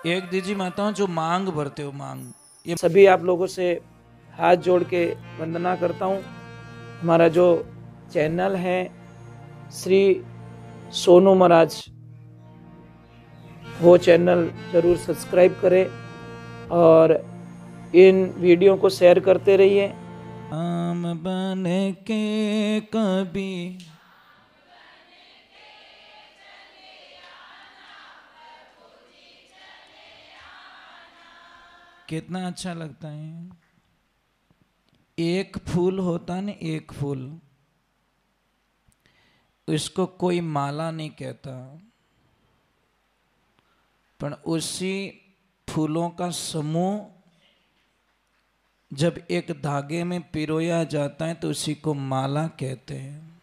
एक दीजिए माताओं जो मांग भरते हो, मांग ये सभी आप लोगों से हाथ जोड़ के वंदना करता हूँ। हमारा जो चैनल है श्री सोनू महाराज, वो चैनल जरूर सब्सक्राइब करें और इन वीडियो को शेयर करते रहिए। आम बन के कभी कितना अच्छा लगता है। एक फूल होता ना, एक फूल, इसको कोई माला नहीं कहता, पर उसी फूलों का समूह जब एक धागे में पिरोया जाता है तो उसी को माला कहते हैं।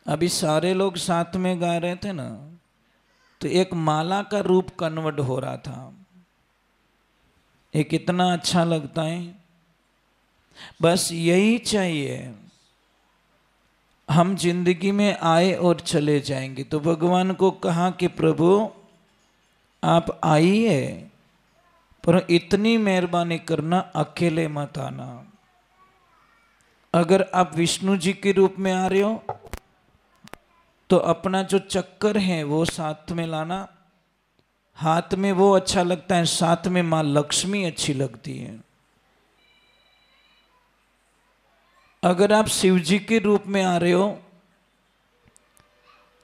अभी सारे लोग साथ में गा रहे थे ना, तो एक माला का रूप कन्वर्ट हो रहा था। ये कितना अच्छा लगता है। बस यही चाहिए। हम जिंदगी में आए और चले जाएंगे, तो भगवान को कहा कि प्रभु आप आइए, पर इतनी मेहरबानी करना अकेले मत आना। अगर आप विष्णु जी के रूप में आ रहे हो तो अपना जो चक्कर है वो साथ में लाना। हाथ में वो अच्छा लगता है, साथ में माँ लक्ष्मी अच्छी लगती है। अगर आप शिव जी के रूप में आ रहे हो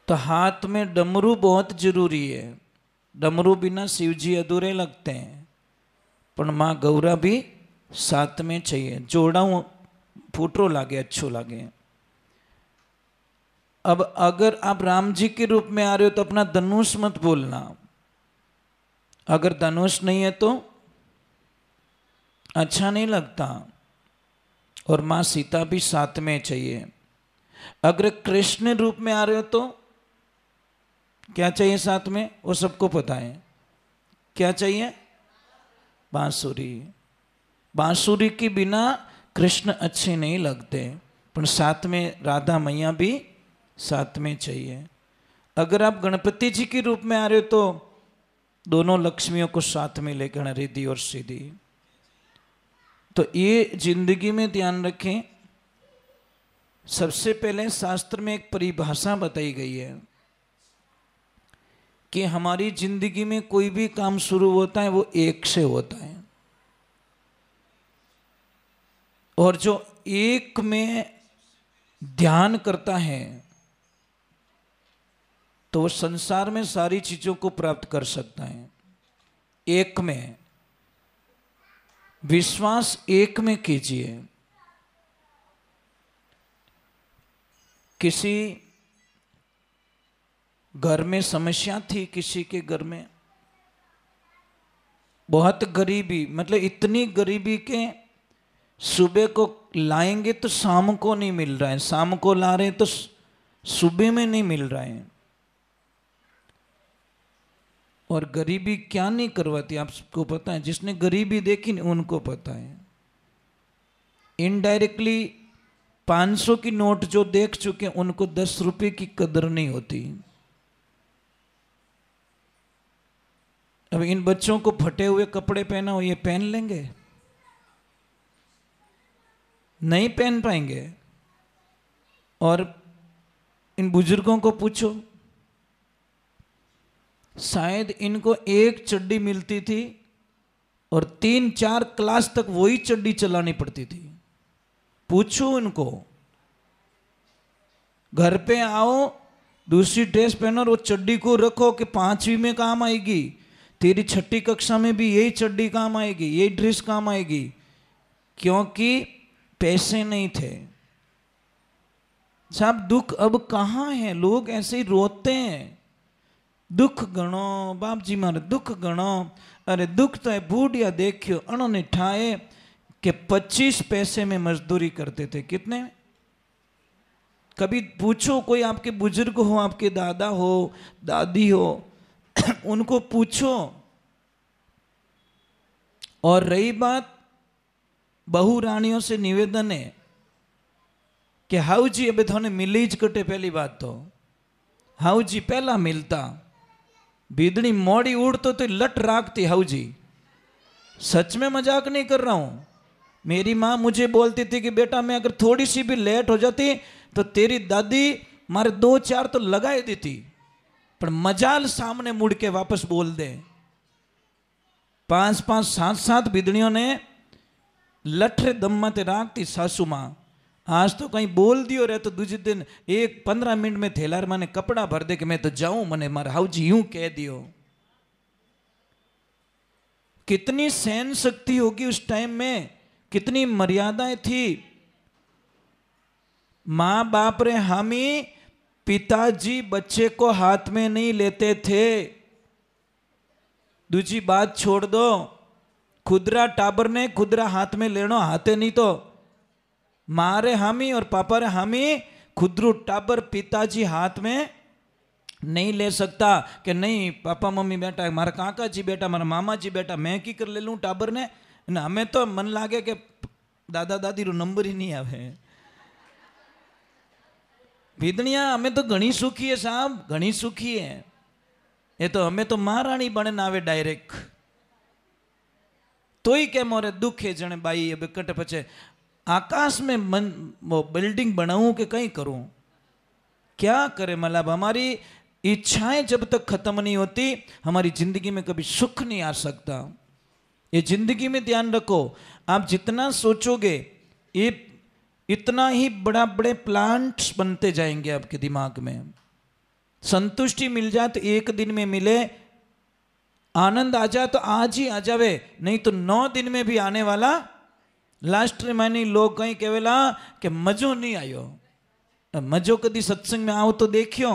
तो हाथ में डमरू बहुत जरूरी है। डमरू बिना शिव जी अधूरे लगते हैं, पर माँ गौरा भी साथ में चाहिए। जोड़ा फूटरो लागे, अच्छो लागे। अब अगर आप राम जी के रूप में आ रहे हो तो अपना धनुष मत बोलना। अगर धनुष नहीं है तो अच्छा नहीं लगता। और माँ सीता भी साथ में चाहिए। अगर कृष्ण रूप में आ रहे हो तो क्या चाहिए साथ में, वो सबको पता है। क्या चाहिए? बांसुरी। बांसुरी के बिना कृष्ण अच्छे नहीं लगते, पर साथ में राधा मैया भी साथ में चाहिए। अगर आप गणपति जी के रूप में आ रहे हो तो दोनों लक्ष्मियों को साथ में लेकर, रिद्धि और सिद्धि। तो ये जिंदगी में ध्यान रखें। सबसे पहले शास्त्र में एक परिभाषा बताई गई है कि हमारी जिंदगी में कोई भी काम शुरू होता है वो एक से होता है, और जो एक में ध्यान करता है तो वो संसार में सारी चीजों को प्राप्त कर सकता है। एक में विश्वास, एक में कीजिए। किसी घर में समस्या थी, किसी के घर में बहुत गरीबी, मतलब इतनी गरीबी के सुबह को लाएंगे तो शाम को नहीं मिल रहा है, शाम को ला रहे तो सुबह में नहीं मिल रहा है। और गरीबी क्या नहीं करवाती, आप सबको पता है। जिसने गरीबी देखी उनको पता है। इनडायरेक्टली 500 की नोट जो देख चुके हैं उनको 10 रुपए की कदर नहीं होती। अब इन बच्चों को फटे हुए कपड़े पहना हो, ये पहन लेंगे? नहीं पहन पाएंगे। और इन बुजुर्गों को पूछो, शायद इनको एक चड्डी मिलती थी और 3-4 क्लास तक वही चड्डी चलानी पड़ती थी। पूछो इनको। घर पे आओ, दूसरी ड्रेस पहनो और वो चड्डी को रखो कि 5वीं में काम आएगी, तेरी 6ठी कक्षा में भी यही चड्डी काम आएगी, यही ड्रेस काम आएगी। क्योंकि पैसे नहीं थे। साहब दुख अब कहाँ है? लोग ऐसे ही रोते हैं, दुख गणो बाप जी मारे, दुख गणो। अरे दुख तो है बूढ़िया देखियो उन्होंने ठाए कि 25 पैसे में मजदूरी करते थे। कितने? कभी पूछो, कोई आपके बुजुर्ग हो, आपके दादा हो, दादी हो, उनको पूछो। और रही बात बहु रानियों से निवेदन है कि हाउ जी अबे थोने मिली ज कटे। पहली बात तो हाउ जी पहला मिलता, भीदड़ी मोड़ी उड़तो तो लट राखती हाउजी। सच में मजाक नहीं कर रहा हूं। मेरी माँ मुझे बोलती थी कि बेटा मैं अगर थोड़ी सी भी लेट हो जाती तो तेरी दादी मारे 2-4 तो लगा ही देती, पर मजाल सामने मुड़ के वापस बोल दे। 5-5 7-7 भीदड़ियों ने लठरे दम माते राखती सासू माँ। आज तो कहीं बोल दियो रहे तो दूसरे दिन 15 मिनट में थैलार माने कपड़ा भर दे कि मैं तो जाऊं, मने मारे हाउजी यूं कह दियो। कितनी सहन शक्ति होगी उस टाइम में, कितनी मर्यादाएं थी। मां बाप रे हामी पिताजी बच्चे को हाथ में नहीं लेते थे। दूसरी बात छोड़ दो, खुदरा टाबर ने खुदरा हाथ में लेनो हाथे नहीं तो मारे हामी और पापा रे हामी खुदरू टाबर पिताजी हाथ में नहीं ले सकता कि नहीं पापा मम्मी बेटा मारा काका जी बेटा मारा मामा जी बेटा मैं की कर ले लूँ टाबर ने। हमें तो मन लागे कि दादा दादी रो नंबर ही नहीं आवे। भीदड़िया हमें तो घनी सुखी है साहब, घनी सुखी है। ये तो हमें तो महारानी बने आवे डायरेक्ट। तो ही क्या मोरे दुख है जने बाई अब कट पचे आकाश में मन वो बिल्डिंग बनाऊं कि कहीं करूं, क्या करे। मतलब हमारी इच्छाएं जब तक खत्म नहीं होती हमारी जिंदगी में कभी सुख नहीं आ सकता। ये जिंदगी में ध्यान रखो, आप जितना सोचोगे ये इतना ही बड़ा बड़े प्लांट्स बनते जाएंगे आपके दिमाग में। संतुष्टि मिल जाए तो एक दिन में मिले, आनंद आ जाए तो आज ही आ जावे, नहीं तो 9 दिन में भी आने वाला। लास्ट में लोग कहीं कहेला कि मजो नहीं आयो। मजो कदी सत्संग में आओ तो देखियो,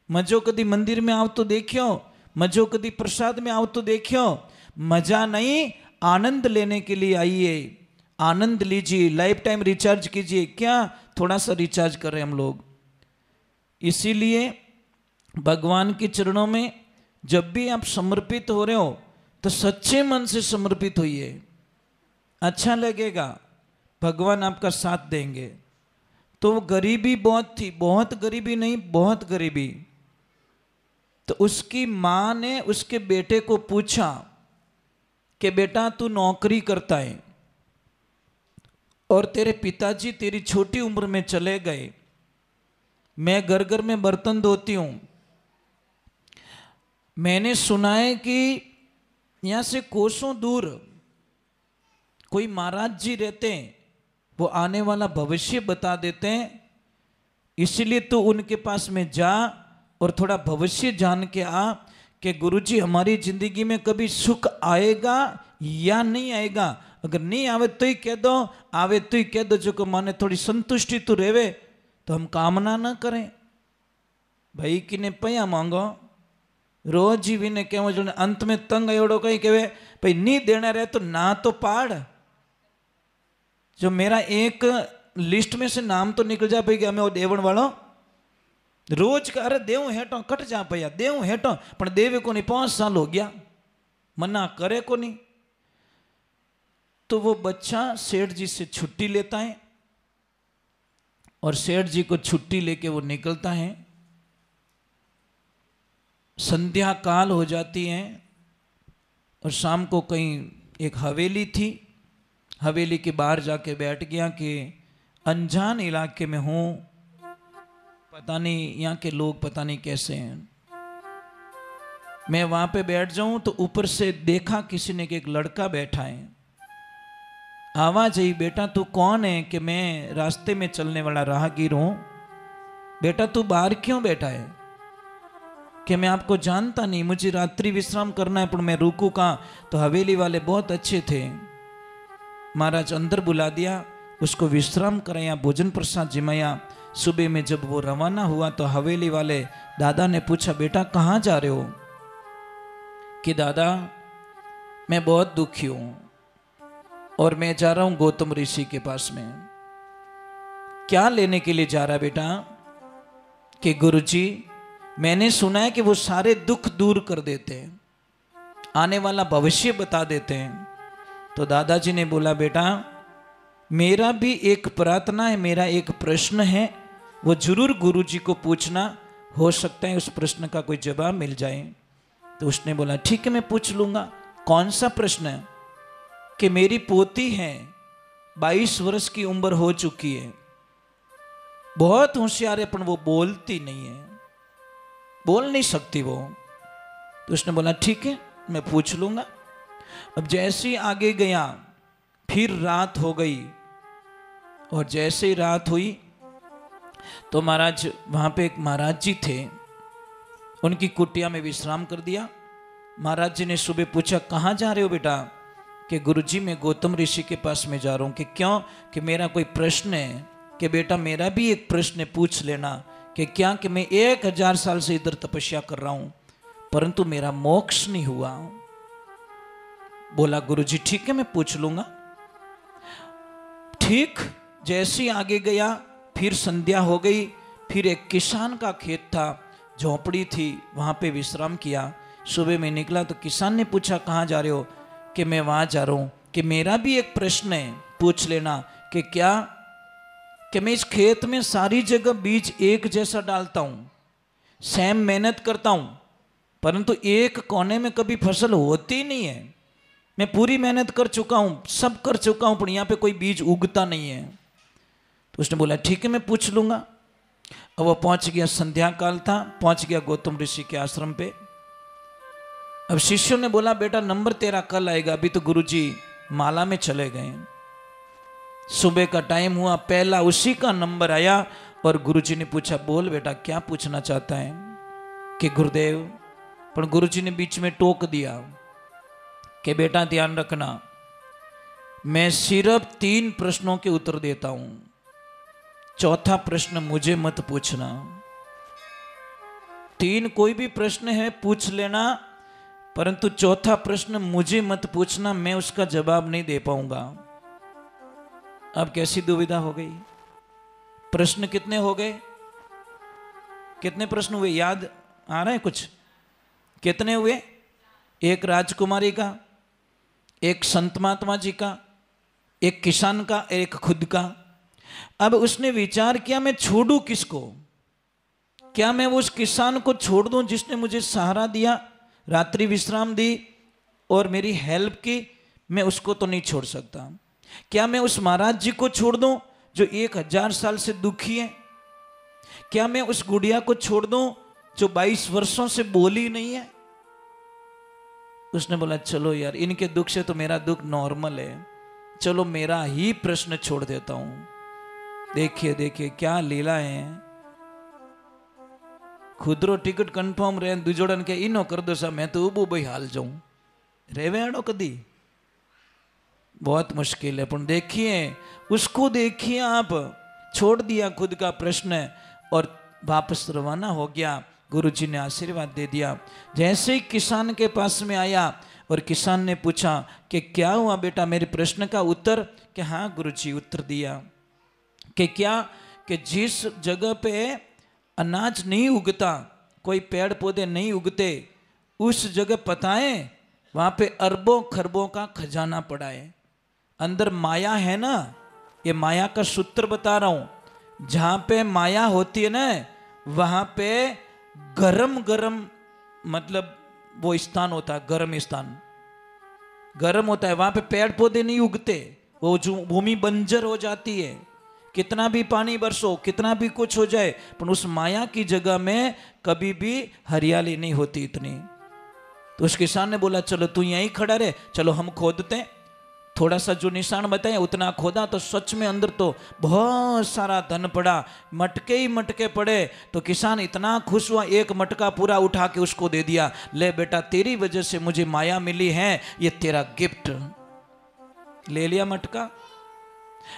मजो कदी मंदिर में आओ तो देखियो, मजो कदी प्रसाद में आओ तो देखियो। मजा नहीं, आनंद लेने के लिए आइए, आनंद लीजिए, लाइफ टाइम रिचार्ज कीजिए। क्या थोड़ा सा रिचार्ज करें हम लोग। इसीलिए भगवान के चरणों में जब भी आप समर्पित हो रहे हो तो सच्चे मन से समर्पित होइए, अच्छा लगेगा, भगवान आपका साथ देंगे। तो वो गरीबी बहुत थी, बहुत गरीबी नहीं, बहुत गरीबी। तो उसकी माँ ने उसके बेटे को पूछा कि बेटा तू नौकरी करता है और तेरे पिताजी तेरी छोटी उम्र में चले गए, मैं घर घर में बर्तन धोती हूँ, मैंने सुना है कि यहाँ से कोसों दूर कोई महाराज जी रहते हैं, वो आने वाला भविष्य बता देते हैं, इसलिए तो उनके पास में जा और थोड़ा भविष्य जान के आ कि गुरुजी हमारी जिंदगी में कभी सुख आएगा या नहीं आएगा। अगर नहीं आवे तो ही कह दो, आवे तो ही कह दो, जो को माने थोड़ी संतुष्टि तो रेवे, तो हम कामना ना करें। भाई किने पया मांगो, रोज ही भी ने कहो जो अंत में तंग एवड़ो कहीं कहे भाई नहीं देना रहे तो ना तो पाड़। जो मेरा एक लिस्ट में से नाम तो निकल जा भाई हमें वो देवण वालों रोज का, अरे देव हेठो कट जा भैया, देव हेठो पर देवे को नहीं, 5 साल हो गया मना करे को नहीं। तो वो बच्चा सेठ जी से छुट्टी लेता है और सेठ जी को छुट्टी लेके वो निकलता है। संध्या काल हो जाती है और शाम को कहीं एक हवेली थी, हवेली के बाहर जाके बैठ गया कि अनजान इलाके में हूँ, पता नहीं यहाँ के लोग पता नहीं कैसे हैं, मैं वहाँ पे बैठ जाऊँ। तो ऊपर से देखा किसी ने कि एक लड़का बैठा है। आवाज आई, बेटा तू कौन है? कि मैं रास्ते में चलने वाला राहगीर हूँ। बेटा तू बाहर क्यों बैठा है? कि मैं आपको जानता नहीं, मुझे रात्रि विश्राम करना है, पर मैं रुकू कहाँ? तो हवेली वाले बहुत अच्छे थे, महाराज अंदर बुला दिया, उसको विश्राम कराया, भोजन प्रसाद जिमाया। सुबह में जब वो रवाना हुआ तो हवेली वाले दादा ने पूछा, बेटा कहाँ जा रहे हो? कि दादा मैं बहुत दुखी हूं और मैं जा रहा हूं गौतम ऋषि के पास में। क्या लेने के लिए जा रहा है बेटा? कि गुरुजी मैंने सुना है कि वो सारे दुख दूर कर देते हैं, आने वाला भविष्य बता देते हैं। तो दादाजी ने बोला, बेटा मेरा भी एक प्रार्थना है, मेरा एक प्रश्न है, वो जरूर गुरुजी को पूछना, हो सकता है उस प्रश्न का कोई जवाब मिल जाए। तो उसने बोला ठीक है मैं पूछ लूंगा। कौन सा प्रश्न है? कि मेरी पोती है, 22 वर्ष की उम्र हो चुकी है, बहुत होशियार है, पर वो बोलती नहीं है, बोल नहीं सकती वो। तो उसने बोला ठीक है मैं पूछ लूंगा। अब जैसे ही आगे गया, फिर रात हो गई, और जैसे ही रात हुई तो महाराज वहां पे एक महाराज जी थे, उनकी कुटिया में विश्राम कर दिया। महाराज जी ने सुबह पूछा कहाँ जा रहे हो बेटा? कि गुरुजी मैं गौतम ऋषि के पास में जा रहा हूँ। कि क्यों? कि मेरा कोई प्रश्न है। कि बेटा मेरा भी एक प्रश्न पूछ लेना। कि क्या? कि मैं 1000 साल से इधर तपस्या कर रहा हूँ, परंतु मेरा मोक्ष नहीं हुआ। बोला गुरुजी ठीक है मैं पूछ लूंगा। ठीक जैसे ही आगे गया, फिर संध्या हो गई, फिर एक किसान का खेत था, झोपड़ी थी, वहां पे विश्राम किया। सुबह में निकला तो किसान ने पूछा कहाँ जा रहे हो? कि मैं वहां जा रहा हूं। कि मेरा भी एक प्रश्न है, पूछ लेना। कि क्या? कि मैं इस खेत में सारी जगह बीज एक जैसा डालता हूं, सेम मेहनत करता हूं, परंतु एक कोने में कभी फसल होती नहीं है। मैं पूरी मेहनत कर चुका हूं, सब कर चुका हूं, पर यहां पे कोई बीज उगता नहीं है। तो उसने बोला ठीक है मैं पूछ लूंगा। अब वो पहुंच गया, संध्या काल था, पहुंच गया गौतम ऋषि के आश्रम पे। अब शिष्यों ने बोला बेटा नंबर तेरा कल आएगा, अभी तो गुरुजी माला में चले गए। सुबह का टाइम हुआ, पहला उसी का नंबर आया, और गुरुजी ने पूछा बोल बेटा क्या पूछना चाहता है? कि गुरुदेव, पर गुरुजी ने बीच में टोक दिया कि बेटा ध्यान रखना, मैं सिर्फ 3 प्रश्नों के उत्तर देता हूं, चौथा प्रश्न मुझे मत पूछना। 3 कोई भी प्रश्न है पूछ लेना, परंतु चौथा प्रश्न मुझे मत पूछना, मैं उसका जवाब नहीं दे पाऊंगा। अब कैसी दुविधा हो गई? प्रश्न कितने हो गए? कितने प्रश्न हुए? याद आ रहा है कुछ? कितने हुए? एक राजकुमारी का, एक संत महात्मा जी का, एक किसान का, एक खुद का। अब उसने विचार किया मैं छोड़ू किसको? क्या मैं उस किसान को छोड़ दूं जिसने मुझे सहारा दिया, रात्रि विश्राम दी और मेरी हेल्प की? मैं उसको तो नहीं छोड़ सकता। क्या मैं उस महाराज जी को छोड़ दूं जो 1000 साल से दुखी है? क्या मैं उस गुड़िया को छोड़ दूं जो 22 वर्षों से बोली नहीं है? उसने बोला चलो यार, इनके दुख से तो मेरा दुख नॉर्मल है, चलो मेरा ही प्रश्न छोड़ देता हूं। देखिए देखिए क्या लीला है। खुदरो टिकट कन्फर्म रहे, दुजोड़न के इनो कर दो सा, मैं तो उबू भाई हाल जाऊं, रेवेणो कदी बहुत मुश्किल है। पर देखिए उसको, देखिए आप, छोड़ दिया खुद का प्रश्न और वापस रवाना हो गया। गुरुजी ने आशीर्वाद दे दिया। जैसे ही किसान के पास में आया और किसान ने पूछा कि क्या हुआ बेटा मेरे प्रश्न का उत्तर? कि हाँ गुरुजी उत्तर दिया। कि क्या? कि जिस जगह पे अनाज नहीं उगता, कोई पेड़ पौधे नहीं उगते, उस जगह पता है वहां पे अरबों खरबों का खजाना पड़ा है। अंदर माया है ना, ये माया का सूत्र बता रहा हूं। जहां पे माया होती है ना, वहां पे गरम गरम, मतलब वो स्थान होता है, गर्म स्थान गर्म होता है, वहां पे पेड़ पौधे नहीं उगते, वो जो भूमि बंजर हो जाती है। कितना भी पानी बरसो, कितना भी कुछ हो जाए, पर उस माया की जगह में कभी भी हरियाली नहीं होती इतनी। तो उस किसान ने बोला चलो तू यहीं खड़ा रहे, चलो हम खोदते हैं। थोड़ा सा जो निशान बताया उतना खोदा, तो सच में अंदर तो बहुत सारा धन पड़ा, मटके ही मटके पड़े। तो किसान इतना खुश हुआ, एक मटका पूरा उठा के उसको दे दिया, ले बेटा तेरी वजह से मुझे माया मिली है, ये तेरा गिफ्ट। ले लिया मटका।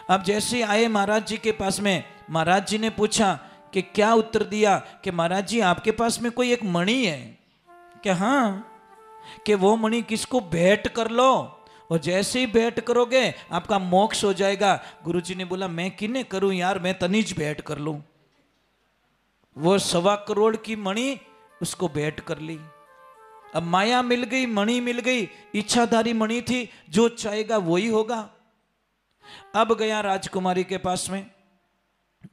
अब जैसे आए महाराज जी के पास में, महाराज जी ने पूछा कि क्या उत्तर दिया? कि महाराज जी आपके पास में कोई एक मणि है? क्या? हाँ। कि वो मणि किसको भेंट कर लो, और जैसे ही भेंट करोगे आपका मोक्ष हो जाएगा। गुरुजी ने बोला मैं किन्ने करूं यार, मैं तनीज भेंट कर लूं। वो 1.25 करोड़ की मणि उसको भेंट कर ली। अब माया मिल गई, मणि मिल गई, इच्छाधारी मणि थी, जो चाहेगा वही होगा। अब गया राजकुमारी के पास में,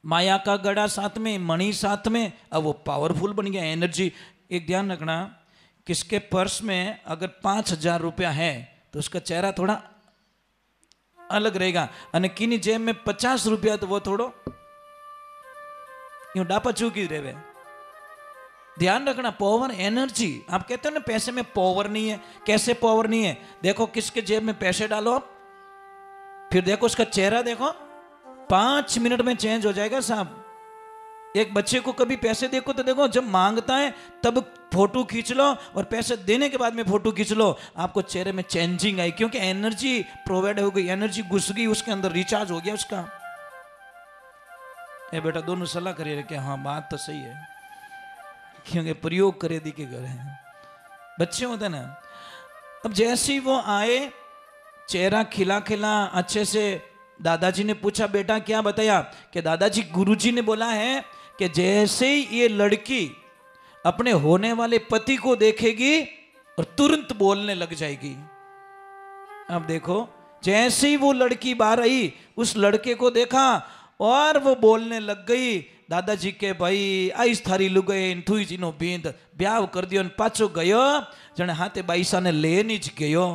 माया का गड़ा साथ में, मणि साथ में, अब वो पावरफुल बन गया, एनर्जी। एक ध्यान रखना किसके पर्स में अगर 5,000 रुपया है तो उसका चेहरा थोड़ा अलग रहेगा, અને किनी जेब में 50 रुपया तो वो थोड़ो यूं डापा चूकी रहे। ध्यान रखना, पावर एनर्जी। आप कहते हो ना पैसे में पावर नहीं है, कैसे पावर नहीं है? देखो किसके जेब में पैसे डालो आप, फिर देखो उसका चेहरा देखो, 5 मिनट में चेंज हो जाएगा साहब। एक बच्चे को कभी पैसे देखो तो देखो, जब मांगता है तब फोटो खींच लो और पैसे देने के बाद में फोटो खींच लो, आपको चेहरे में चेंजिंग आई, क्योंकि एनर्जी प्रोवाइड हो गई, एनर्जी घुस गई उसके अंदर, रिचार्ज हो गया उसका। ए बेटा दोनों सलाह करिए कि हाँ बात तो सही है, क्योंकि प्रयोग करे दी के घर है, बच्चे होते ना। अब जैसे ही वो आए, चेहरा खिला खिला अच्छे से, दादाजी ने पूछा बेटा क्या बताया? कि दादाजी गुरुजी ने बोला है कि जैसे ही ये लड़की अपने होने वाले पति को देखेगी और तुरंत बोलने लग जाएगी। अब देखो, जैसे ही वो लड़की बाहर आई, उस लड़के को देखा और वो बोलने लग गई। दादाजी के भाई आइस थारी लुगाई थुई जीनो बींद ब्याह कर दियो, पाछो गयो जने हाथे बाईसा ने लेनी ज गयो।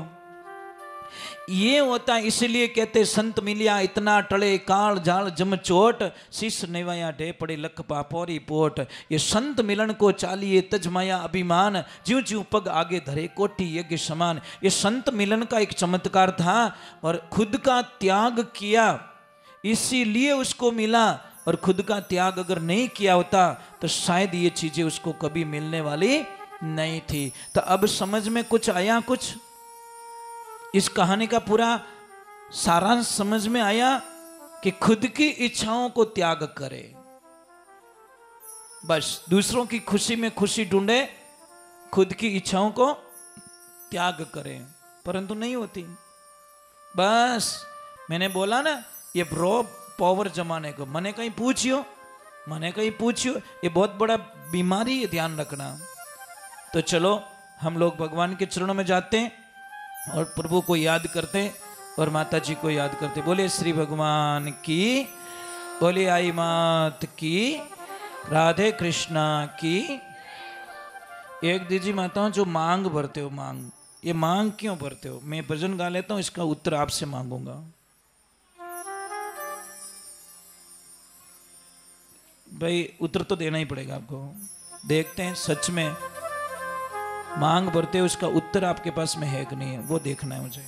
ये होता है, इसलिए कहते संत मिलिया इतना टले काल जाल जम चोट, शीश नेवाया ढे पड़े लख पापोरी पोट। ये संत मिलन को चालिए तजमाया अभिमान, ज्यों ज्यों पग आगे धरे कोटि यज्ञ समान। ये संत मिलन का एक चमत्कार था और खुद का त्याग किया, इसीलिए उसको मिला। और खुद का त्याग अगर नहीं किया होता तो शायद ये चीजें उसको कभी मिलने वाली नहीं थी। तो अब समझ में कुछ आया? कुछ इस कहानी का पूरा सारांश समझ में आया कि खुद की इच्छाओं को त्याग करे, बस दूसरों की खुशी में खुशी ढूंढे, खुद की इच्छाओं को त्याग करे, परंतु नहीं होती। बस मैंने बोला ना, ये ब्रो पावर जमाने को, मने कहीं पूछियो, ये बहुत बड़ा बीमारी है, ध्यान रखना। तो चलो हम लोग भगवान के चरणों में जाते हैं और प्रभु को याद करते और माता जी को याद करते। बोले श्री भगवान की, बोले आई मात की, राधे कृष्णा की। एक दीजिए माताओं जो मांग भरते हो, मांग, ये मांग क्यों भरते हो? मैं भजन गा लेता हूं, इसका उत्तर आपसे मांगूंगा। भाई उत्तर तो देना ही पड़ेगा आपको। देखते हैं सच में मांग भरते हो, उसका उत्तर आपके पास में है कि नहीं है, वो देखना है मुझे।